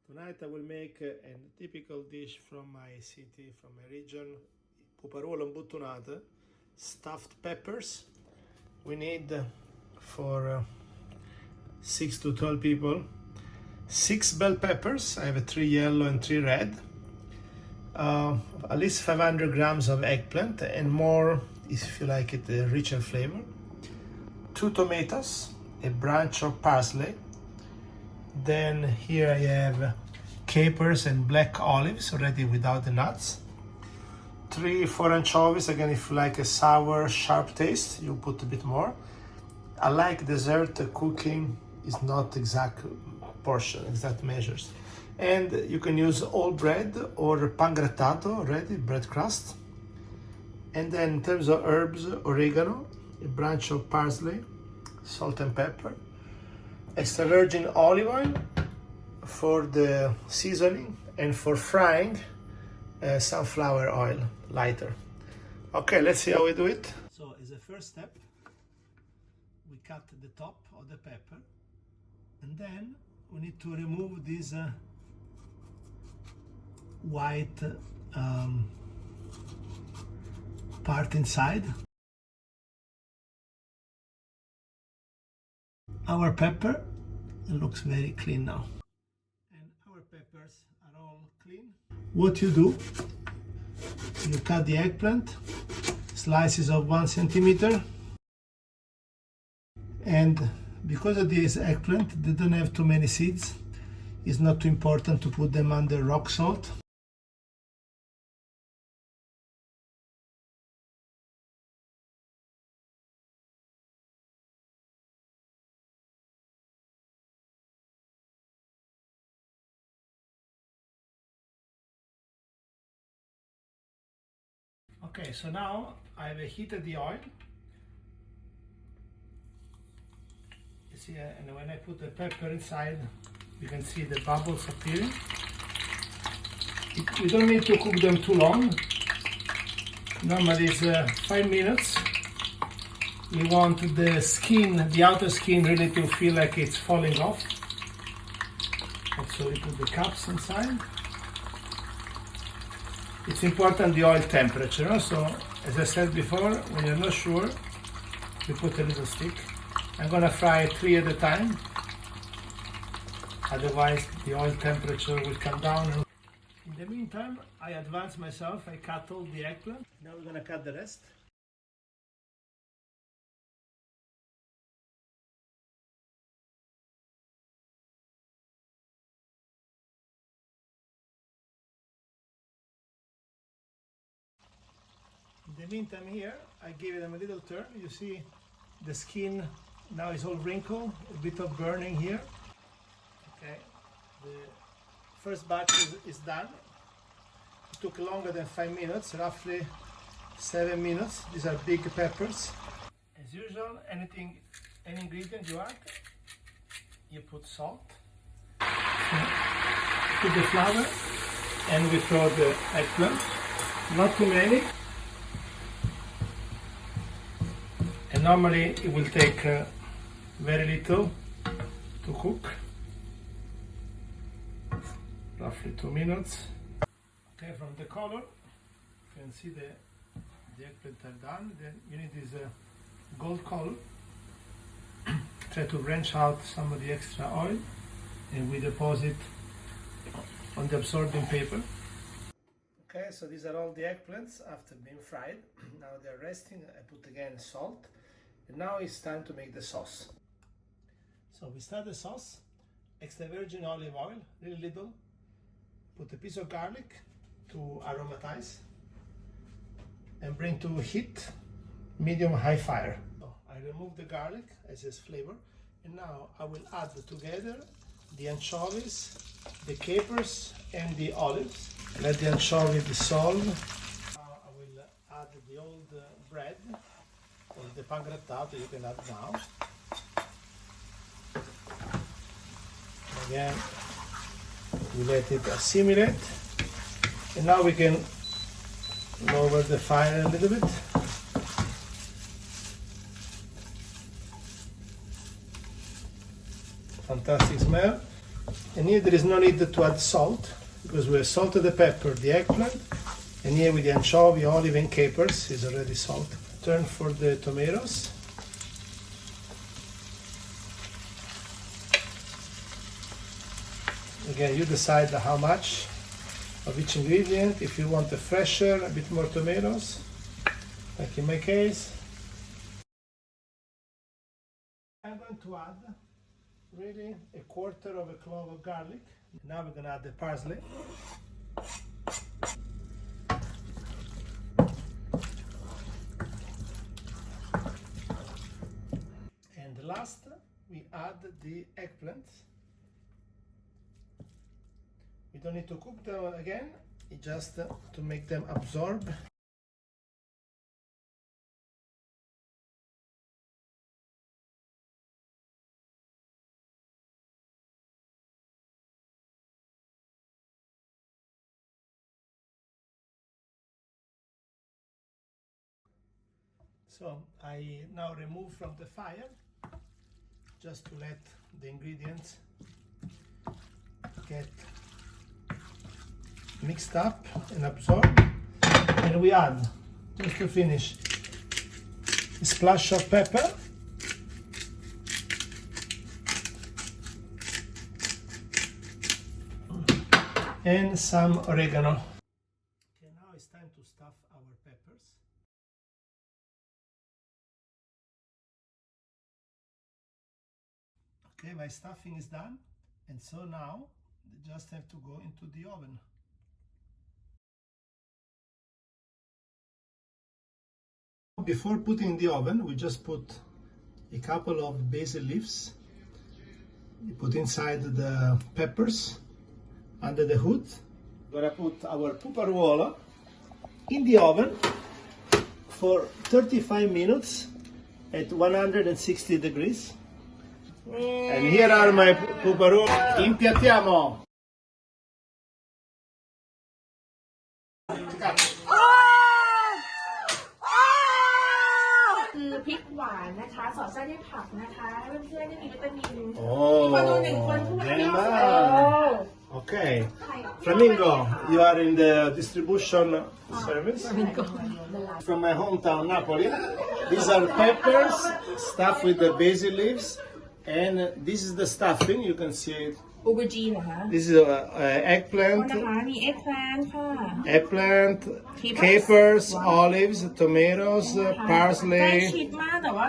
Tonight I will make a typical dish from my city, from my region, Puparuol Mbuttunat, stuffed peppers. We need for 6 to 12 people 6 bell peppers. I have 3 yellow and 3 red. At least 500 grams of eggplant and more if you like it a richer flavor. 2 tomatoes, a branch of parsley. Then here I have capers and black olives already without the nuts. 3-4 anchovies, again if you like a sour sharp taste you put a bit more. I like dessert cooking is not exact portion, exact measures. And you can use all bread or pan grattato, ready bread crust. And then in terms of herbs, oregano, a branch of parsley, salt and pepper, extra virgin olive oil for the seasoning, and for frying sunflower oil, lighter. Okay, let's see how we do it. So as a first step, we cut the top of the pepper, and then we need to remove this white part inside. Our pepper looks very clean now. And our peppers are all clean. What you do, you cut the eggplant, slices of 1 centimeter. And because of this eggplant, they don't have too many seeds. It's not too important to put them under rock salt. Okay, so now I've heated the oil. You see, and when I put the pepper inside, you can see the bubbles appearing. We don't need to cook them too long. Normally it's 5 minutes. We want the skin, the outer skin, really to feel like it's falling off. And so we put the cups inside. It's important the oil temperature, so as I said before, when you're not sure, you put a little stick. I'm gonna fry 3 at a time, otherwise the oil temperature will come down. In the meantime, I advance myself, I cut all the eggplant. Now we're gonna cut the rest. In the meantime here, I gave them a little turn. You see the skin now is all wrinkled, a bit of burning here. Okay, the first batch is done. It took longer than 5 minutes, roughly 7 minutes. These are big peppers. As usual, any ingredient you add, you put salt, put the flour, and we throw the eggplant. Not too many. And normally it will take very little to cook, roughly 2 minutes. Okay, from the color, you can see the eggplant are done. Then you need this gold color. Try to wrench out some of the extra oil, and we deposit on the absorbing paper. Okay, so these are all the eggplants after being fried. Now they're resting. I put again salt. And now it's time to make the sauce. So we start the sauce, extra virgin olive oil, really little. Put a piece of garlic to aromatize. And bring to heat, medium-high fire. So I remove the garlic as its flavor. And now I will add together the anchovies, the capers, and the olives. Let the anchovy dissolve. Now I will add the old bread. Or the pan grattato you can add now. Again, we let it assimilate. And now we can lower the fire a little bit. Fantastic smell. And here there is no need to add salt because we have salted the pepper, the eggplant, and here with the anchovy, olive and capers is already salt. Turn for the tomatoes. Again, you decide how much of each ingredient. If you want a fresher, a bit more tomatoes, like in my case. I'm going to add really a quarter of a clove of garlic. Now we're going to add the parsley. And last, we add the eggplant. We don't need to cook them again, it's just to make them absorb. So I now remove from the fire just to let the ingredients get mixed up and absorbed. And we add, just to finish, a splash of pepper, and some oregano. Okay, now it's time to stuff our peppers. Okay, my stuffing is done, and so now they just have to go into the oven. Before putting in the oven, we just put a couple of basil leaves. We put inside the peppers under the hood. We're gonna put our puparuol in the oven for 35 minutes at 160 degrees. And here are my puparuol. Impiattiamo! คือพริกหวานนะคะสอดไส้ด้วยผักนะคะเพื่อนๆได้มีวิตามิน Oh, มีคนดู1 คนพูดอันนี้ Okay. Flamingo, you are in the distribution service? From my hometown, Napoli. These are peppers stuffed with the basil leaves. And this is the stuffing, you can see it. อูเบอร์จีเหรอคะ This is eggplant, นะคะมีเอ็กแพลนค่ะ eggplant, capers, olives, tomatoes, ใกล้ parsley. ชิดมากแต่ว่า